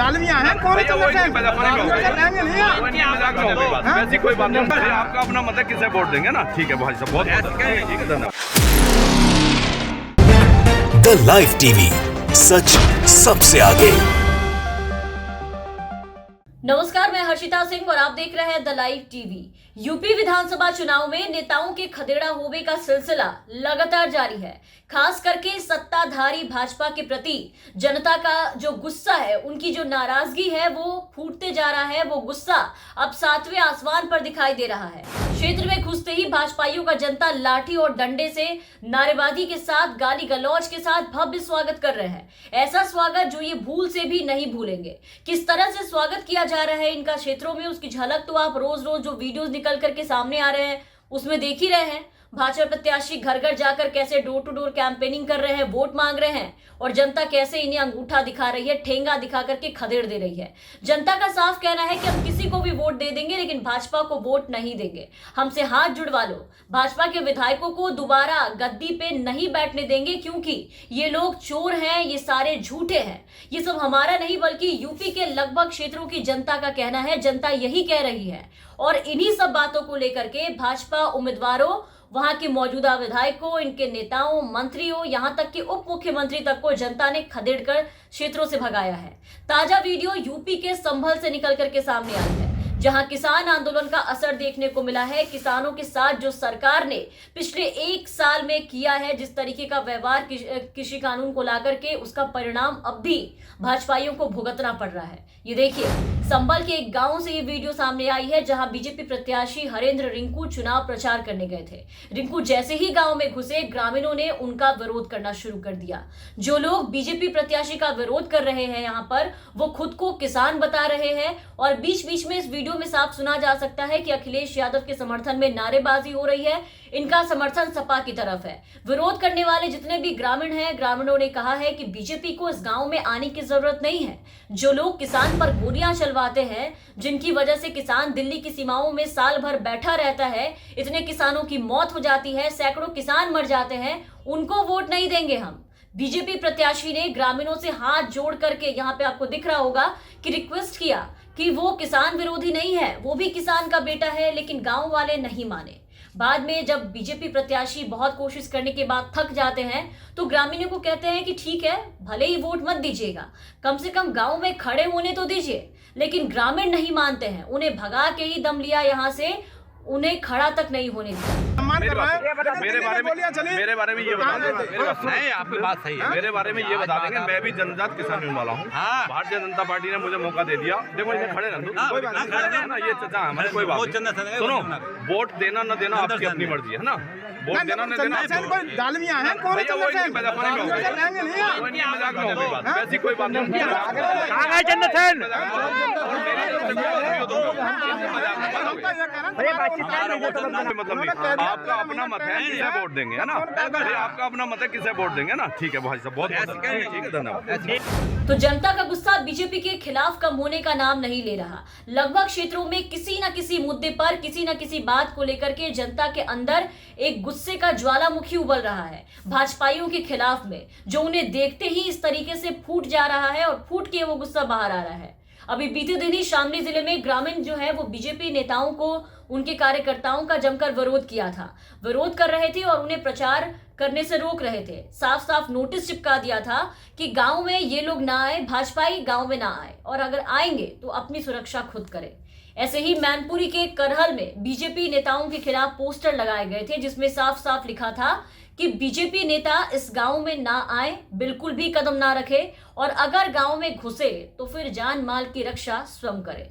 डालमियां हैं कौन वैसी कोई बात नहीं, आपका अपना मत है, किसे वोट देंगे ना। ठीक है भाई साहब, बहुत ठीक है, धन्यवाद। द लाइव टीवी, सच सबसे आगे। नमस्कार, मैं हर्षिता सिंह और आप देख रहे हैं द लाइव टीवी। यूपी विधानसभा चुनाव में नेताओं के खदेड़ा होने का सिलसिला लगातार जारी है। खास करके सत्ताधारी भाजपा के प्रति जनता का जो गुस्सा है, उनकी जो नाराजगी है वो फूटते जा रहा है। वो गुस्सा अब 7वें आसमान पर दिखाई दे रहा है। क्षेत्र में घुसते ही भाजपाइयों का जनता लाठी और डंडे से नारेबाजी के साथ, गाली गलौज के साथ भव्य स्वागत कर रहे हैं। ऐसा स्वागत जो ये भूल से भी नहीं भूलेंगे। किस तरह से स्वागत किया जा रहा है इनका क्षेत्रों में, उसकी झलक तो आप रोज रोज जो वीडियोस निकल करके सामने आ रहे हैं उसमें देख ही रहे हैं। भाजपा प्रत्याशी घर घर जाकर कैसे डोर टू डोर कैंपेनिंग कर रहे हैं, वोट मांग रहे हैं और जनता कैसे इन्हें अंगूठा दिखा रही है, ठेंगा दिखा करके खदेड़ दे रही है। जनता का साफ कहना है कि हम किसी को भी वोट दे देंगे लेकिन भाजपा को वोट नहीं देंगे। हमसे हाथ जुड़वा लो, भाजपा के विधायकों को दोबारा गद्दी पे नहीं बैठने देंगे क्योंकि ये लोग चोर हैं, ये सारे झूठे हैं। ये सब हमारा नहीं बल्कि यूपी के लगभग क्षेत्रों की जनता का कहना है। जनता यही कह रही है और इन्हीं सब बातों को लेकर के भाजपा उम्मीदवारों, वहां के मौजूदा विधायकों, इनके नेताओं, मंत्रियों, यहां तक कि उप मुख्यमंत्री तक को जनता ने खदेड़कर क्षेत्रों से भगाया है। ताजा वीडियो यूपी के संभल से निकल करके सामने आई है, जहां किसान आंदोलन का असर देखने को मिला है। किसानों के साथ जो सरकार ने पिछले 1 साल में किया है, जिस तरीके का व्यवहार कृषि कानून को लाकर के, उसका परिणाम अब भी भाजपाइयों को भुगतना पड़ रहा है। ये देखिए, संभल के एक गांव से ये वीडियो सामने आई है जहां बीजेपी प्रत्याशी हरेंद्र रिंकू चुनाव प्रचार करने गए थे। रिंकू जैसे ही गांव में घुसे, ग्रामीणों ने उनका विरोध करना शुरू कर दिया। जो लोग बीजेपी प्रत्याशी का विरोध कर रहे हैं यहाँ पर, वो खुद को किसान बता रहे हैं और बीच बीच में इस वीडियो में साफ सुना जा सकता है कि अखिलेश यादव के समर्थन में नारेबाजी हो रही है। इनका समर्थन सपा की तरफ है। विरोध करने वाले जितने भी ग्रामीण हैं, ग्रामीणों ने कहा है कि बीजेपी को इस गांव में आने की जरूरत नहीं है। जो लोग किसान पर गोलियां चलवाते हैं, जिनकी वजह से किसान दिल्ली की सीमाओं में साल भर बैठा रहता है, इतने किसानों की मौत हो जाती है, सैकड़ों किसान मर जाते हैं, उनको वोट नहीं देंगे हम। बीजेपी प्रत्याशी ने ग्रामीणों से हाथ जोड़ करके, यहाँ पे आपको दिख रहा होगा कि रिक्वेस्ट किया कि वो किसान विरोधी नहीं है, वो भी किसान का बेटा है, लेकिन गांव वाले नहीं माने। बाद में जब बीजेपी प्रत्याशी बहुत कोशिश करने के बाद थक जाते हैं तो ग्रामीणों को कहते हैं कि ठीक है, भले ही वोट मत दीजिएगा, कम से कम गांव में खड़े होने तो दीजिए। लेकिन ग्रामीण नहीं मानते हैं, उन्हें भगा के ही दम लिया, यहाँ से उन्हें खड़ा तक नहीं होने दिया। मेरे बारे में ये बता देंगे, आपकी बात सही है। मेरे बारे में ये बता देंगे, मैं भी जनजात किसान वाला हूँ। भारतीय जनता पार्टी ने मुझे मौका दे दिया। देखो इसे खड़े ना, ये चचा हमारे कोई बात नहीं। सुनो, वोट देना न देना आपकी अपनी मर्जी है ना, वोट देना न देना। डालमियां हैं कौन वैसी कोई बात नहीं। मतलब नहीं, आपका अपना मत है, किसे वोट देंगे, है ना। आपका अपना मत है, किसे वोट देंगे ना। ठीक है भाई साहब, बहुत ठीक है, धन्यवाद। तो जनता का गुस्सा बीजेपी के खिलाफ कम होने का नाम नहीं ले रहा। लगभग क्षेत्रों में किसी न किसी मुद्दे पर, किसी न किसी बात को लेकर के जनता के अंदर एक गुस्से का ज्वालामुखी उबल रहा है भाजपाइयों के खिलाफ में, जो उन्हें देखते ही इस तरीके से फूट जा रहा है और फूट के वो गुस्सा बाहर आ रहा है। अभी बीते दिन ही शामली जिले में ग्रामीण जो है वो बीजेपी नेताओं को, उनके कार्यकर्ताओं का जमकर विरोध किया था। विरोध कर रहे थे और उन्हें प्रचार करने से रोक रहे थे। साफ साफ नोटिस चिपका दिया था कि गांव में ये लोग ना आए, भाजपाई गांव में ना आए, और अगर आएंगे तो अपनी सुरक्षा खुद करें। ऐसे ही मैनपुरी के करहल में बीजेपी नेताओं के खिलाफ पोस्टर लगाए गए थे जिसमें साफ साफ लिखा था कि बीजेपी नेता इस गांव में ना आए, बिल्कुल भी कदम ना रखे, और अगर गांव में घुसे तो फिर जान माल की रक्षा स्वयं करे।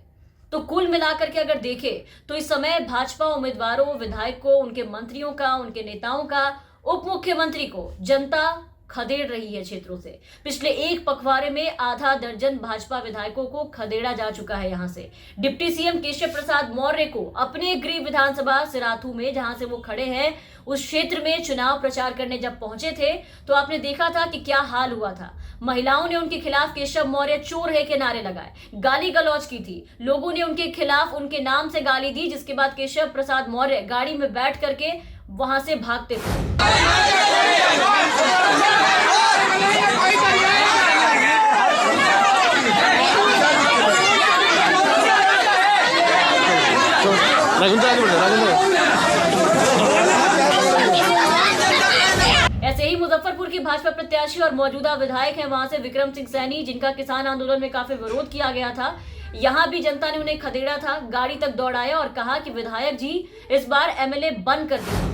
तो कुल मिलाकर के अगर देखें तो इस समय भाजपा उम्मीदवारों, विधायकों, उनके मंत्रियों का, उनके नेताओं का, उप मुख्यमंत्री को जनता खदेड़ रही है क्षेत्रों से। पिछले एक पखवाड़े में आधा दर्जन भाजपा विधायकों को खदेड़ा जा चुका है। यहां से डिप्टी सीएम केशव प्रसाद मौर्य को अपने गृह विधानसभा सिराथू में, जहां से वो खड़े हैं, उस क्षेत्र में चुनाव प्रचार करने जब पहुंचे थे तो आपने देखा था कि क्या हाल हुआ था। महिलाओं ने उनके खिलाफ केशव मौर्य चोर है के नारे लगाए, गाली गलौज की थी, लोगों ने उनके खिलाफ उनके नाम से गाली दी, जिसके बाद केशव प्रसाद मौर्य गाड़ी में बैठ करके वहां से भागते थे। ऐसे ही मुजफ्फरपुर की भाजपा प्रत्याशी और मौजूदा विधायक हैं वहां से विक्रम सिंह सैनी, जिनका किसान आंदोलन में काफी विरोध किया गया था। यहां भी जनता ने उन्हें खदेड़ा था, गाड़ी तक दौड़ाया और कहा कि विधायक जी इस बार एमएलए बंद कर दीजिए।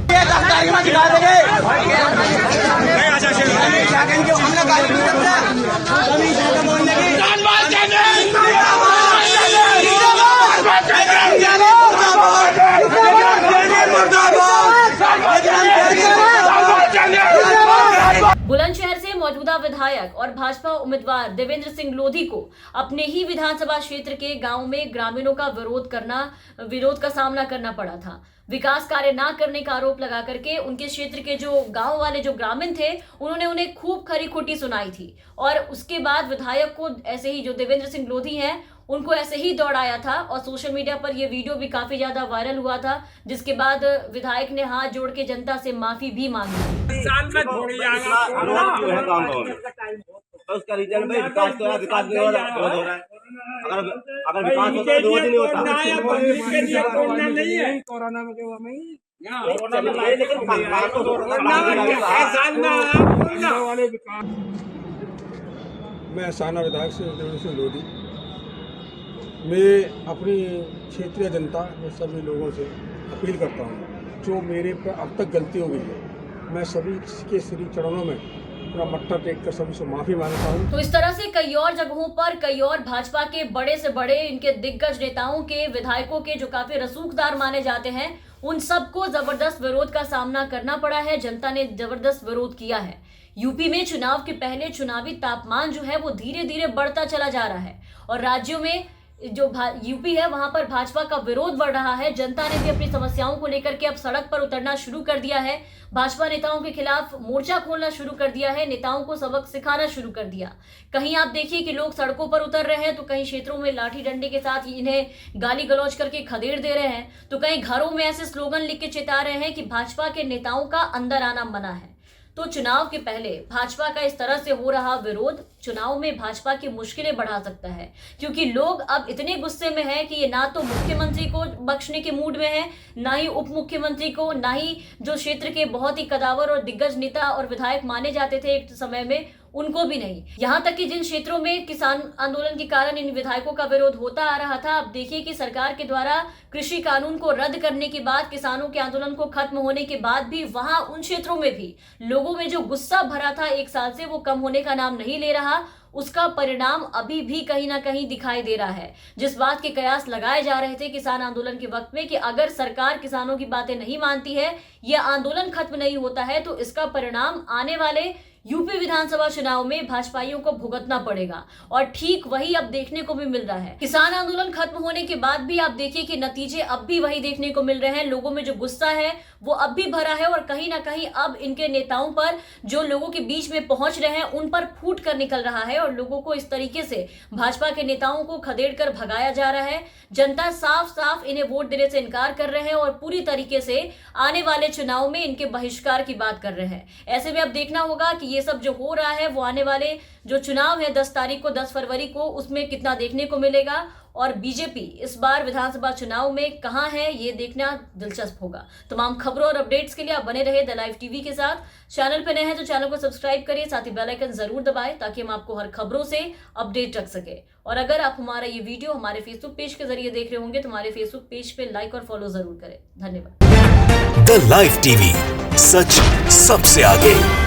बुलंदशहर से मौजूदा विधायक और भाजपा उम्मीदवार देवेंद्र सिंह लोधी को अपने ही विधानसभा क्षेत्र के गांव में ग्रामीणों का विरोध का सामना करना पड़ा था। विकास कार्य ना करने का आरोप लगा करके उनके क्षेत्र के जो गांव वाले जो ग्रामीण थे उन्होंने उन्हें खूब खरी खोटी सुनाई थी और उसके बाद विधायक को ऐसे ही जो देवेंद्र सिंह लोधी हैं उनको ऐसे ही दौड़ाया था और सोशल मीडिया पर यह वीडियो भी काफी ज्यादा वायरल हुआ था, जिसके बाद विधायक ने हाथ जोड़ के जनता से माफी भी मांगी। उसका रीजन भाई विकास तो है, विकास नहीं हो रहा है। अगर विकास होता तो विरोध नहीं होता। कोरोना में जो मैं साना विधायक से देवेंद्र सिंह लोधी। मैं अपनी क्षेत्रीय जनता में सभी लोगों से अपील करता हूँ, जो मेरे पर अब तक गलती हो गई है, मैं सभी के श्री चरणों में अपना मत्था टेक कर सभी से माफी मांगता हूँ। तो इस तरह से कई और जगहों पर कई और भाजपा के बड़े से बड़े इनके दिग्गज नेताओं के, विधायकों के जो काफी रसूखदार माने जाते हैं, उन सबको जबरदस्त विरोध का सामना करना पड़ा है। जनता ने जबरदस्त विरोध किया है। यूपी में चुनाव के पहले चुनावी तापमान जो है वो धीरे धीरे बढ़ता चला जा रहा है और राज्यों में जो यूपी है वहां पर भाजपा का विरोध बढ़ रहा है। जनता ने भी अपनी समस्याओं को लेकर के अब सड़क पर उतरना शुरू कर दिया है। भाजपा नेताओं के खिलाफ मोर्चा खोलना शुरू कर दिया है, नेताओं को सबक सिखाना शुरू कर दिया। कहीं आप देखिए कि लोग सड़कों पर उतर रहे हैं तो कहीं क्षेत्रों में लाठी डंडे के साथ इन्हें गाली गलौज करके खदेड़ दे रहे हैं, तो कहीं घरों में ऐसे स्लोगन लिख के चिता रहे हैं कि भाजपा के नेताओं का अंदर आना मना है। तो चुनाव के पहले भाजपा का इस तरह से हो रहा विरोध चुनाव में भाजपा की मुश्किलें बढ़ा सकता है, क्योंकि लोग अब इतने गुस्से में हैं कि ये ना तो मुख्यमंत्री को बख्शने के मूड में है, ना ही उप मुख्यमंत्री को, ना ही जो क्षेत्र के बहुत ही कदावर और दिग्गज नेता और विधायक माने जाते थे एक समय में, उनको भी नहीं। यहाँ तक कि जिन क्षेत्रों में किसान आंदोलन के कारण इन विधायकों का विरोध होता आ रहा था, अब देखिए कि सरकार के द्वारा कृषि कानून को रद्द करने के बाद, किसानों के आंदोलन को खत्म होने के बाद भी वहां उन क्षेत्रों में भी लोगों में जो गुस्सा भरा था एक साल से, वो कम होने का नाम नहीं ले रहा। उसका परिणाम अभी भी कहीं ना कहीं दिखाई दे रहा है। जिस बात के कयास लगाए जा रहे थे किसान आंदोलन के वक्त में कि अगर सरकार किसानों की बातें नहीं मानती है, यह आंदोलन खत्म नहीं होता है, तो इसका परिणाम आने वाले यूपी विधानसभा चुनाव में भाजपाइयों को भुगतना पड़ेगा। और ठीक वही अब देखने को भी मिल रहा है। किसान आंदोलन खत्म होने के बाद भी आप देखिए कि नतीजे अब भी वही देखने को मिल रहे हैं। लोगों में जो गुस्सा है वो अब भी भरा है और कहीं ना कहीं अब इनके नेताओं पर, जो लोगों के बीच में पहुंच रहे हैं, उन पर फूट कर निकल रहा है और लोगों को इस तरीके से भाजपा के नेताओं को खदेड़ कर भगाया जा रहा है। जनता साफ साफ इन्हें वोट देने से इनकार कर रहे हैं और पूरी तरीके से आने वाले चुनाव में इनके बहिष्कार की बात कर रहे हैं। ऐसे में अब देखना होगा कि ये सब जो हो रहा है वो आने वाले जो चुनाव है 10 तारीख को, 10 फरवरी को, उसमें कितना देखने को मिलेगा और बीजेपी इस बार विधानसभा चुनाव में कहां है ये देखना दिलचस्प होगा। तमाम खबरों और अपडेट्स के लिए आप बने रहे द लाइव टीवी के साथ। चैनल पे नए हैं तो चैनल को सब्सक्राइब करिए, साथ ही बेल आइकन जरूर दबाएं ताकि हम आपको हर खबरों से अपडेट रख सके। और अगर आप हमारा ये वीडियो हमारे फेसबुक पेज के जरिए देख रहे होंगे तो हमारे फेसबुक पेज पे लाइक और फॉलो जरूर करें। धन्यवाद। द लाइव टीवी, सच सबसे आगे।